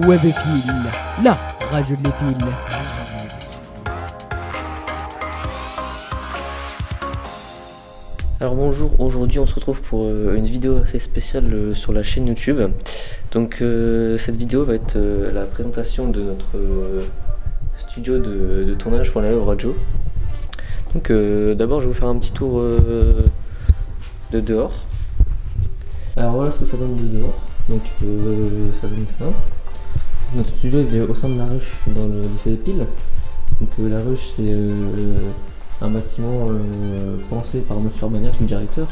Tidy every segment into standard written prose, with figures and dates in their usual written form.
Webpile, la radio de l'épile. Alors bonjour, aujourd'hui on se retrouve pour une vidéo assez spéciale sur la chaîne YouTube. Donc cette vidéo va être la présentation de notre studio de tournage pour la web radio. Donc d'abord je vais vous faire un petit tour de dehors. Alors voilà ce que ça donne de dehors. Donc ça donne ça. Notre studio est au sein de la ruche dans le lycée des Piles. Donc la ruche c'est un bâtiment pensé par M. Urbaniak, le directeur,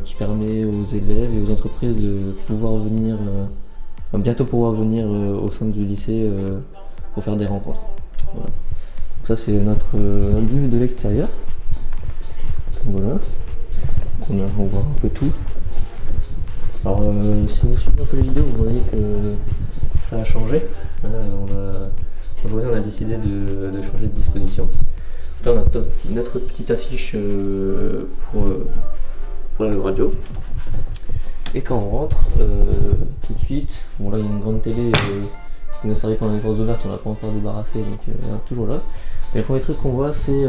qui permet aux élèves et aux entreprises de pouvoir venir, bientôt pouvoir venir au sein du lycée pour faire des rencontres. Voilà. Donc ça c'est notre vue de l'extérieur. Voilà. Donc on voit un peu tout. Alors si vous suivez un peu les vidéos, vous voyez que ça a changé. Aujourd'hui on a décidé de changer de disposition. Là on a notre petite affiche pour la web radio. Et quand on rentre, tout de suite, bon là il y a une grande télé qui nous a servi pendant les portes ouvertes, on l'a pas encore débarrassé, donc toujours là. Mais le premier truc qu'on voit c'est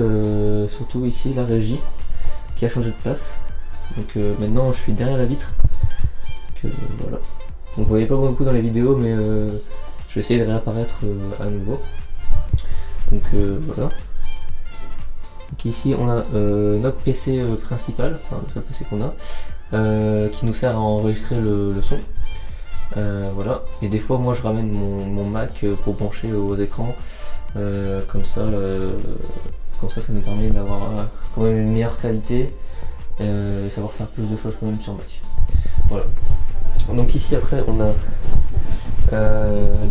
surtout ici la régie qui a changé de place. Donc maintenant je suis derrière la vitre. Donc, voilà. Donc, vous voyez pas beaucoup dans les vidéos, mais je vais essayer de réapparaître à nouveau. Donc voilà. Donc ici on a notre PC principal, enfin le seul PC qu'on a, qui nous sert à enregistrer le son. Voilà. Et des fois moi je ramène mon Mac pour brancher aux écrans. Comme ça ça nous permet d'avoir quand même une meilleure qualité et savoir faire plus de choses quand même sur Mac. Voilà. Donc ici après on a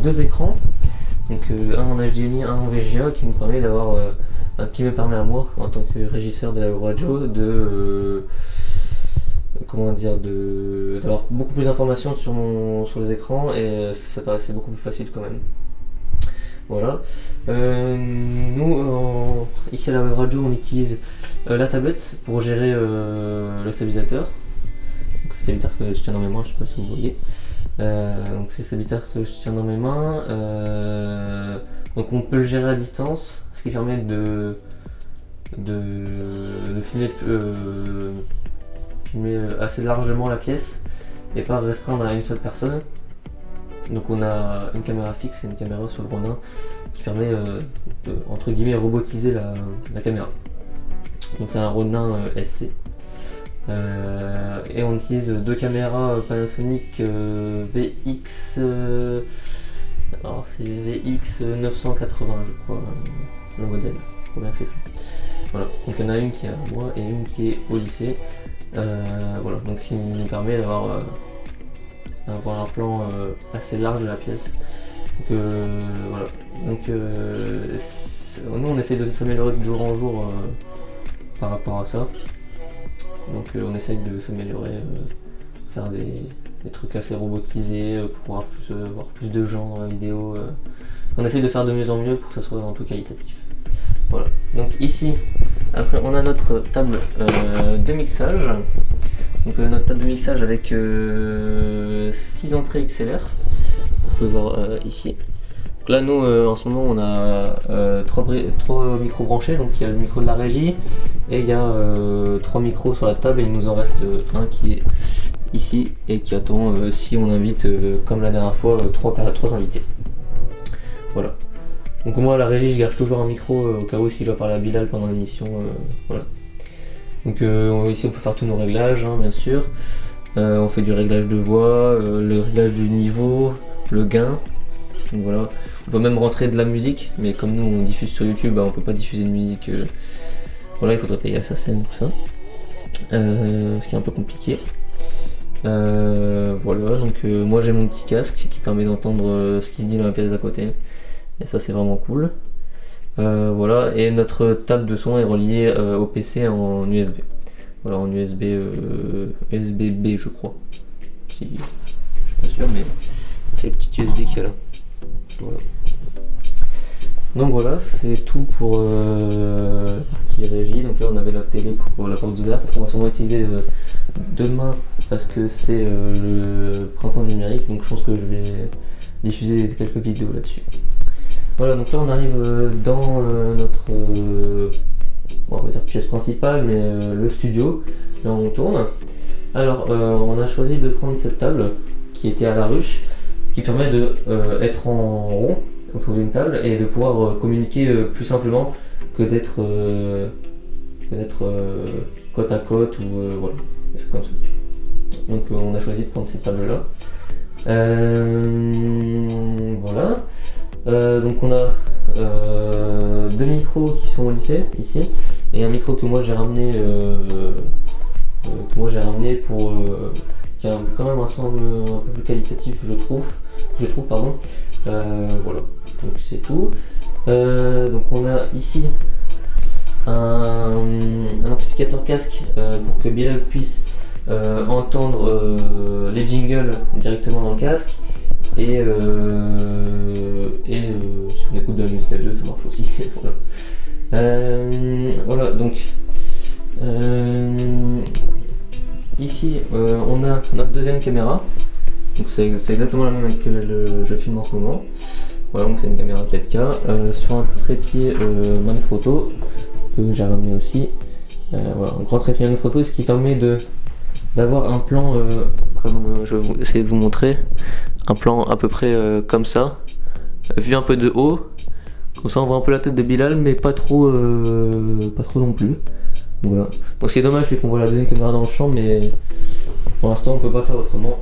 deux écrans. Donc un en HDMI, un en VGA qui nous permet d'avoir qui me permet à moi en tant que régisseur de la web radio d'avoir beaucoup plus d'informations sur les écrans et ça paraissait beaucoup plus facile quand même. Voilà. Nous ici à la web radio on utilise la tablette pour gérer le stabilisateur. Donc, le stabilisateur que je tiens dans mes mains, je sais pas si vous voyez. Donc c'est le stabilisateur que je tiens dans mes mains. Donc on peut le gérer à distance, ce qui permet de filmer assez largement la pièce et pas restreindre à une seule personne. Donc on a une caméra fixe et une caméra sur le Ronin qui permet de, entre guillemets, robotiser la caméra. Donc c'est un Ronin SC. Et on utilise deux caméras Panasonic VX. Alors c'est VX 980 je crois le modèle. Faut bien que c'est ça. Voilà. Donc il y en a une qui est à moi et une qui est au lycée. Voilà. Donc ce qui nous permet d'avoir un plan assez large de la pièce. Donc voilà. Donc nous on essaie de s'améliorer de jour en jour par rapport à ça. Donc on essaye de s'améliorer, faire des trucs assez robotisés pour pouvoir voir plus de gens dans la vidéo. On essaye de faire de mieux en mieux pour que ça soit un peu qualitatif. Voilà. Donc ici, après on a notre table de mixage. Donc notre table de mixage avec 6 entrées XLR. Vous pouvez voir ici. Donc là nous en ce moment on a 3 micros branchés, donc il y a le micro de la régie et il y a 3 micros sur la table et il nous en reste un qui est ici et qui attend si on invite comme la dernière fois 3 invités. Voilà. Donc moi à la régie je garde toujours un micro au cas où si je dois parler à Bilal pendant l'émission. Voilà. Donc ici on peut faire tous nos réglages bien sûr. On fait du réglage de voix, le réglage du niveau, le gain. Donc voilà. On peut même rentrer de la musique, mais comme nous on diffuse sur YouTube, on peut pas diffuser de musique. Voilà, il faudrait payer à sa scène, tout ça. Ce qui est un peu compliqué. Voilà, donc moi j'ai mon petit casque qui permet d'entendre ce qui se dit dans la pièce d'à côté. Et ça c'est vraiment cool. Voilà, et notre table de son est reliée au PC en USB. Voilà, en USB-B je crois. Si, je suis pas sûr, mais c'est le petit USB qu'il y a là. Voilà. Donc voilà, c'est tout pour la partie régie. Donc là on avait la télé pour la porte ouverte. On va sûrement utiliser demain parce que c'est le printemps du numérique, donc je pense que je vais diffuser quelques vidéos là-dessus. Voilà, donc là on arrive dans notre on va dire pièce principale, mais le studio. Là on tourne. Alors on a choisi de prendre cette table qui était à la ruche, qui permet de être en rond autour d'une table et de pouvoir communiquer plus simplement que d'être côte à côte ou voilà, c'est comme ça. Donc on a choisi de prendre cette table là. Voilà. Donc on a deux micros qui sont au lycée ici et un micro que moi j'ai ramené pour qui a quand même un son un peu plus qualitatif je trouve pardon. Voilà, donc c'est tout. Donc on a ici un amplificateur casque pour que Bilal puisse entendre les jingles directement dans le casque et si on écoute de la musique à deux ça marche aussi. Voilà, donc ici on a notre deuxième caméra, donc c'est exactement la même avec laquelle je filme en ce moment. Voilà, donc c'est une caméra 4K sur un trépied Manfrotto que j'ai ramené aussi. Voilà, un grand trépied Manfrotto, ce qui permet d'avoir un plan comme je vais essayer de vous montrer, un plan à peu près comme ça, vu un peu de haut. Comme ça on voit un peu la tête de Bilal, mais pas trop non plus. Voilà. Donc ce qui est dommage, c'est qu'on voit la deuxième caméra dans le champ, mais pour l'instant on peut pas faire autrement.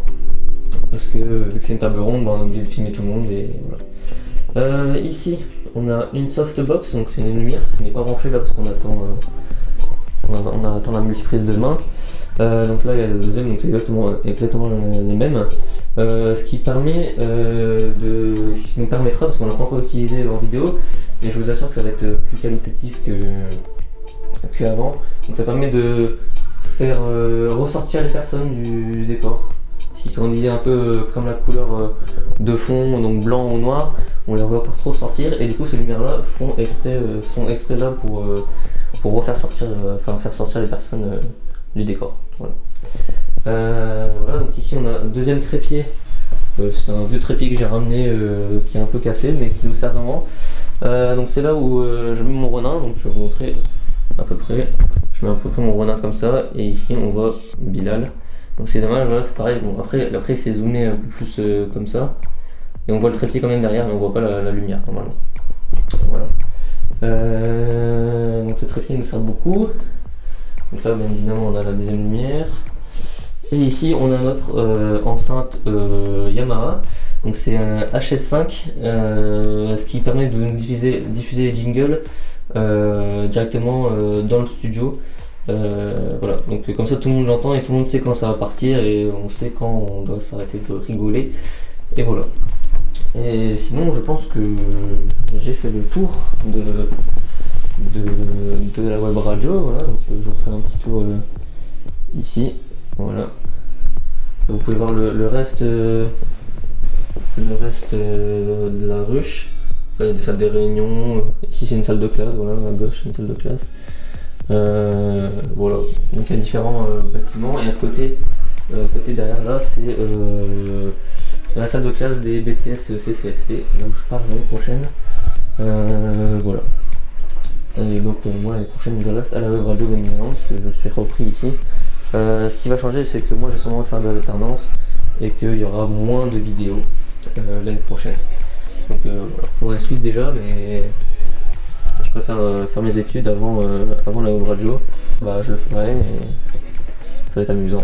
Parce que vu que c'est une table ronde, on est obligé de filmer tout le monde et voilà. Ici on a une softbox, donc c'est une lumière qui n'est pas branchée là parce qu'on attend on attend la multiprise de main. Donc là il y a le deuxième, donc c'est exactement les mêmes. Ce qui nous permettra, parce qu'on n'a pas encore utilisé en vidéo, mais je vous assure que ça va être plus qualitatif qu'avant. Donc ça permet de faire ressortir les personnes du décor. S'ils sont habillés un peu comme la couleur de fond, donc blanc ou noir, on les voit pas trop sortir, et du coup ces lumières là sont exprès là pour faire sortir les personnes du décor. Voilà. Voilà, donc ici on a un deuxième trépied. C'est un vieux trépied que j'ai ramené qui est un peu cassé mais qui nous sert vraiment. Donc c'est là où je mets mon Ronin, donc je vais vous montrer à peu près. Je mets à peu près mon Ronin comme ça et ici on voit Bilal. Donc c'est dommage, voilà, c'est pareil. Bon, après c'est zoomé un peu plus comme ça. Et on voit le trépied quand même derrière mais on voit pas la lumière normalement. Voilà. Donc ce trépied nous sert beaucoup. Donc là bien évidemment on a la deuxième lumière. Et ici on a notre enceinte Yamaha, donc c'est un HS5, ce qui permet de nous diffuser les jingles directement dans le studio. Voilà, donc comme ça tout le monde l'entend et tout le monde sait quand ça va partir et on sait quand on doit s'arrêter de rigoler. Et voilà. Et sinon je pense que j'ai fait le tour de la web radio. Voilà, donc je vous refais un petit tour ici. Voilà. Vous pouvez voir le reste de la ruche. Là il y a des salles de réunion. Ici c'est une salle de classe, voilà, à gauche une salle de classe. Voilà. Donc il y a différents bâtiments et à côté derrière là c'est la salle de classe des BTS CCST, là où je pars l'année prochaine. Voilà. Et donc moi l'année prochaine je reste à la web radio bien évidemment parce que je suis repris ici. Ce qui va changer, c'est que moi je vais sûrement faire de l'alternance et qu'il y aura moins de vidéos l'année prochaine. Donc voilà, je vous excuse déjà, mais je préfère faire mes études avant la web radio. Bah je le ferai et ça va être amusant.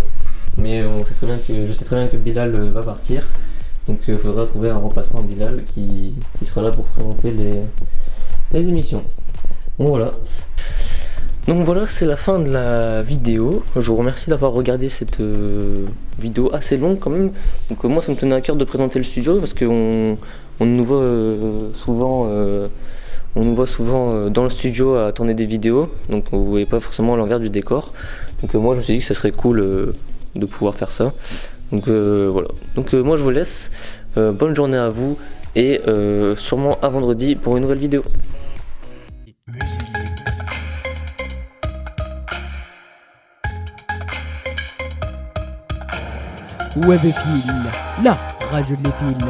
Mais je sais très bien que Bilal va partir, donc il faudra trouver un remplaçant à Bilal qui sera là pour présenter les émissions. Bon voilà. Donc voilà, c'est la fin de la vidéo. Je vous remercie d'avoir regardé cette vidéo assez longue quand même. Donc moi ça me tenait à cœur de présenter le studio parce qu'on nous voit souvent dans le studio à tourner des vidéos. Donc vous voyez pas forcément l'envers du décor. Donc moi je me suis dit que ça serait cool de pouvoir faire ça. Donc voilà. Donc moi je vous laisse. Bonne journée à vous Et sûrement à vendredi pour une nouvelle vidéo. Webfil, la radio de l'épile.